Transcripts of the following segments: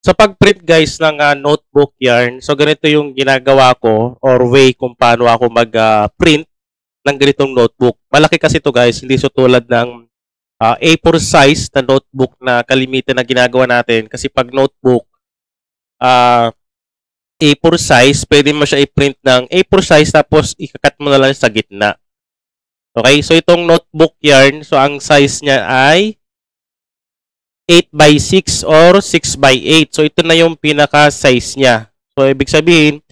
Sa pag-print guys ng notebook yarn, so ganito yung ginagawa ko or way kung paano ako mag-print ng ganitong notebook. Malaki kasi to guys, hindi so tulad ng A4 size na notebook na kalimitan na ginagawa natin. Kasi pag notebook, A4 size, pwede mo siya i-print ng A4 size tapos ikakat mo na lang sa gitna. Okay, so itong notebook yarn, so ang size niya ay 8x6 or 6x8. So, ito na yung pinaka-size niya. So, ibig sabihin,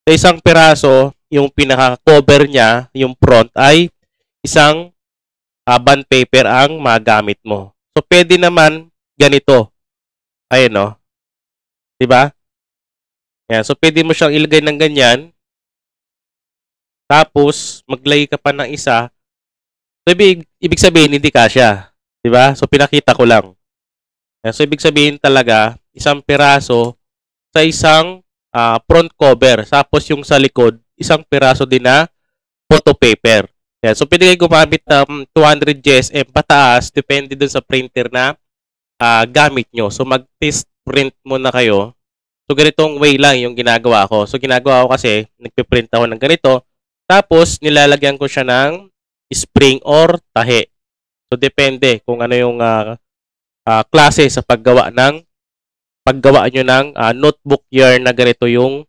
sa isang piraso, yung pinaka-cover niya, yung front, ay isang bond paper ang magamit mo. So, pwede naman ganito. Ayan, no? Diba? Yan. So, pwede mo siyang ilagay ng ganyan. Tapos, maglagay ka pa ng isa. So, ibig sabihin, hindi kasya. Diba? So, pinakita ko lang. So, ibig sabihin talaga, isang piraso sa isang front cover. Tapos yung sa likod, isang piraso din na photo paper. Yan. So, pwede kayo gumamit ng 200 GSM pataas, depende dun sa printer na gamit nyo. So, mag-test print muna kayo. So, ganitong way lang yung ginagawa ko. So, ginagawa ko kasi, nagpiprint ako ng ganito. Tapos, nilalagyan ko siya ng spring or tahe. So, depende kung ano yung klase sa paggawa nyo ng notebook yarn na ganito yung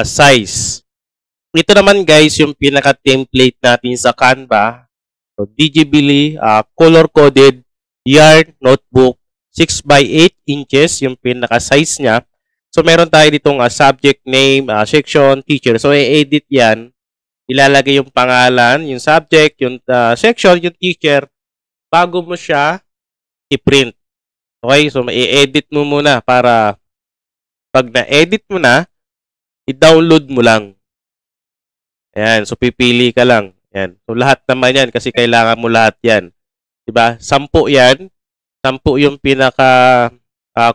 size. Ito naman guys yung pinaka-template natin sa Canva. So, DGBly color-coded yarn notebook 6x8 inches yung pinaka-size niya. So, meron tayo ditong subject name, section, teacher. So, i-edit yan. Ilalagay yung pangalan, yung subject, yung section, yung teacher bago mo siya i-print. Okay, so i-edit mo muna para pag na-edit mo na, i-download mo lang. Ayan, so pipili ka lang. Ayan. So lahat naman yan kasi kailangan mo lahat yan. Diba? 10 yan. 10 yung pinaka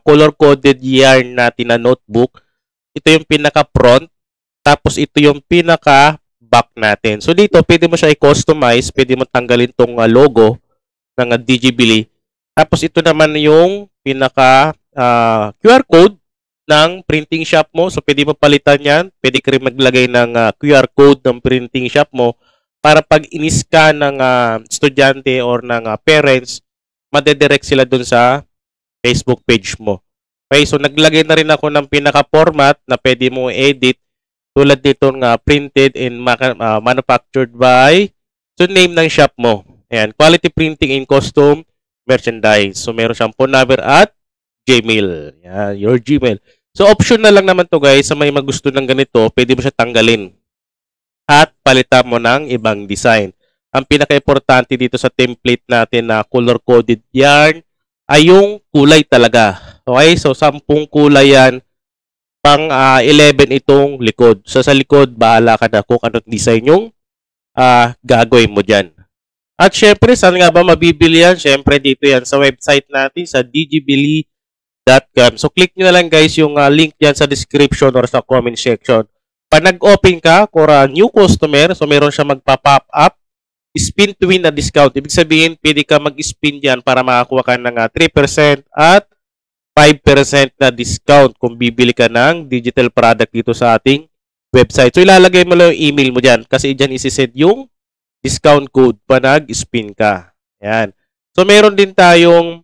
color-coded yarn natin na notebook. Ito yung pinaka-front. Tapos ito yung pinaka-back natin. So dito, pwede mo siya i-customize. Pwede mo tanggalin tong logo ng DGBly. Tapos ito naman yung pinaka QR code ng printing shop mo. So pwede mo palitan yan. Pwede ka rin maglagay ng QR code ng printing shop mo para pag in-scan ng estudyante or ng parents, madedirect sila dun sa Facebook page mo. Okay, so naglagay na rin ako ng pinaka-format na pwede mo edit tulad nitong printed and manufactured by so name ng shop mo. Ayan, quality printing in custom merchandise. So, meron siyang phone number at Gmail. Yan, your Gmail. So, option na lang naman to guys. Sa may magusto ng ganito, pwede mo siya tanggalin. At palitan mo ng ibang design. Ang pinaka-importante dito sa template natin na color-coded yarn ay yung kulay talaga. Okay? So, 10 kulay yan. Pang 11 itong likod. So, sa likod, bahala ka na kung anong design yung gagawin mo dyan. At syempre, saan nga ba mabibili yan? Syempre, dito yan sa website natin sa dgbly.com. So, click nyo na lang guys yung link dyan sa description or sa comment section. Pag nag-open ka for a new customer, so meron siya magpa-pop up, spin to win na discount. Ibig sabihin, pwede ka mag-spin dyan para makakuha ka ng 3% at 5% na discount kung bibili ka ng digital product dito sa ating website. So, ilalagay mo lang yung email mo dyan kasi dyan isi-set yung discount code pa nag-spin ka. Ayan. So, meron din tayong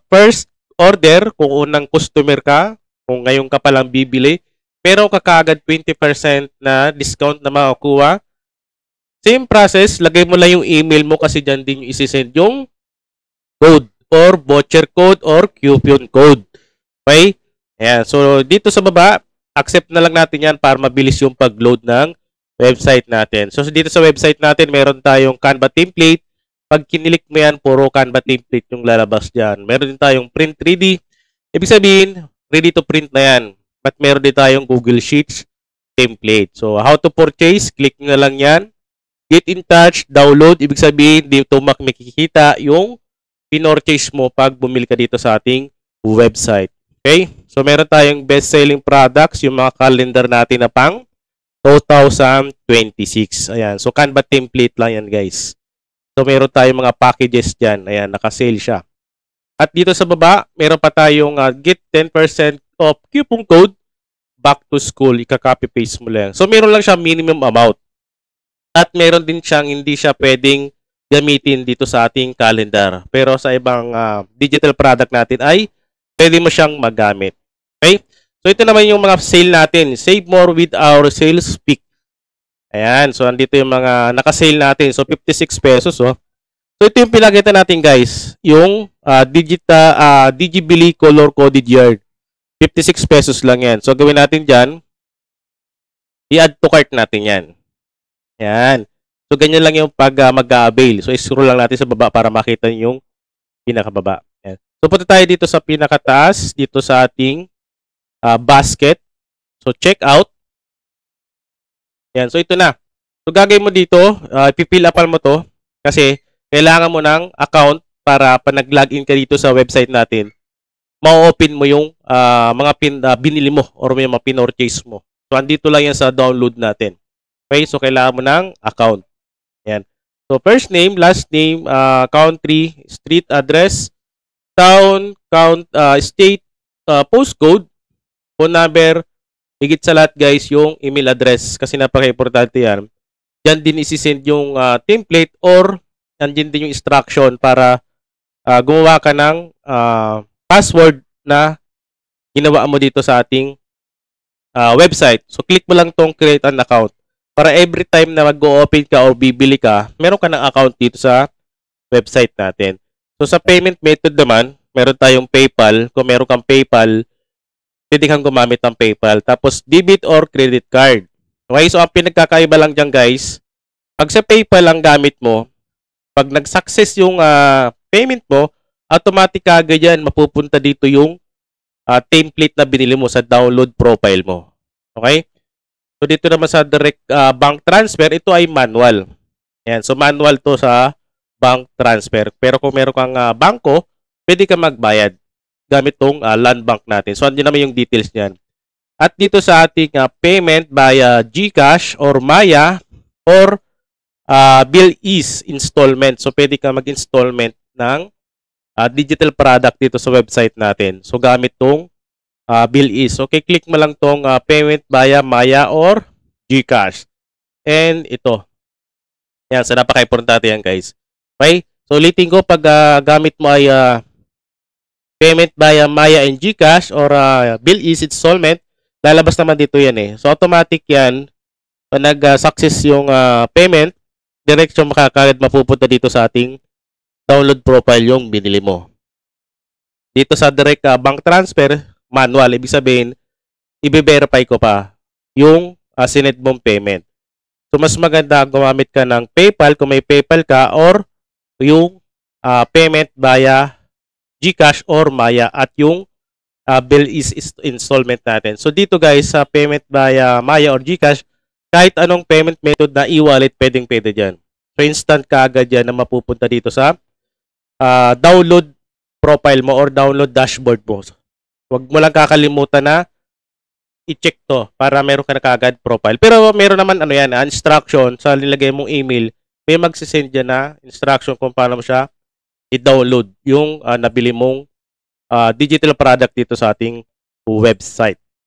first order kung unang customer ka, kung ngayon ka palang bibili, meron ka kaagad 20% na discount na makukuha. Same process, lagay mo lang yung email mo kasi dyan din yung isi-send yung code or voucher code or coupon code. Okay? Ayan. So, dito sa baba, accept na lang natin yan para mabilis yung pag-load ng website natin. So, dito sa website natin, meron tayong Canva template. Pag kinilik mo yan, puro Canva template yung lalabas dyan. Meron din tayong print 3D. Ibig sabihin, ready to print na yan. But meron din tayong Google Sheets template. So, how to purchase, click nyo na lang yan. Get in touch, download. Ibig sabihin, dito makikita yung pinorchase mo pag bumili ka dito sa ating website. Okay? So, meron tayong best-selling products, yung mga calendar natin na pang 2026. Ayan. So, Canva template lang yan, guys. So, meron tayong mga packages dyan. Ayan, naka-sale siya. At dito sa baba, meron pa tayong get 10% off coupon code back to school. Ika-copy paste mo lang. So meron lang siya minimum amount. At meron din siyang hindi siya pwedeng gamitin dito sa ating calendar. Pero sa ibang digital product natin ay pwede mo siyang magamit. Okay? So ito naman yung mga sale natin. Save more with our sales peak. Ayan. So andito yung mga naka-sale natin. So 56 pesos. Oh. So ito yung pinakita natin guys. Yung Digibili color coded yarn. 56 pesos lang yan. So gawin natin dyan. I-add to cart natin yan. Yan. So, ganyan lang yung pag mag-avail. So, scroll lang natin sa baba para makita yung pinakababa. Yan. So, punta tayo dito sa pinakataas, dito sa ating basket. So, check out. Yan. So, ito na. So, gagawin mo dito, ipipill upan mo to kasi kailangan mo ng account para pa nag-login ka dito sa website natin, ma-open mo yung mga binili mo or yung mga pinorchase mo. So, andito lang yan sa download natin. Okay, so kailangan mo ng account. Yan. So, first name, last name, country, street address, town, state, postcode, phone number, higit sa lahat guys, yung email address kasi napaka-importante yan. Diyan din isi-send yung template or andyan din yung instruction para gumawa ka ng password na ginawa mo dito sa ating website. So, click mo lang tong create an account. Para every time na mag-open ka o bibili ka, meron ka ng account dito sa website natin. So, sa payment method naman, meron tayong PayPal. Kung meron kang PayPal, pwede kang gumamit ng PayPal. Tapos, debit or credit card. Okay, so ang pinagkakaiba lang dyan guys, pag sa PayPal ang gamit mo, pag nag-success yung payment mo, automatic agad yan, mapupunta dito yung template na binili mo sa download profile mo. Okay? So, dito naman sa direct bank transfer, ito ay manual. Yan. So, manual to sa bank transfer. Pero kung meron kang bangko, pwede ka magbayad gamit tong land bank natin. So, andyan naman yung details niyan. At dito sa ating payment via GCash or Maya or BillEase installment. So, pwede ka mag-installment ng digital product dito sa website natin. So, gamit tong BillEase. Okay, click mo lang tong payment via Maya or GCash. And ito. Yan, so napaka-importante yan guys. Okay? So ulitin ko, pag gamit mo ay payment via Maya and GCash or BillEase installment, lalabas naman dito yan eh. So automatic yan, pag nag-success yung payment, direksyon makakagad mapupunta dito sa ating download profile yung binili mo. Dito sa direct bank transfer, manual, ibig sabihin, i-verify ko pa yung sinend mong payment. So, mas maganda gumamit ka ng PayPal kung may PayPal ka or yung payment via GCash or Maya at yung BillEase installment natin. So, dito guys, sa payment via Maya or GCash, kahit anong payment method na e-wallet, pwede dyan. So, instant ka agad yan na mapupunta dito sa download profile mo or download dashboard mo. Huwag mo lang kakalimutan na i-check to para meron ka na kagad profile. Pero meron naman instruction sa nilagay mong email. May magsisend dyan na instruction kung paano mo siya i-download yung nabili mong digital product dito sa ating website.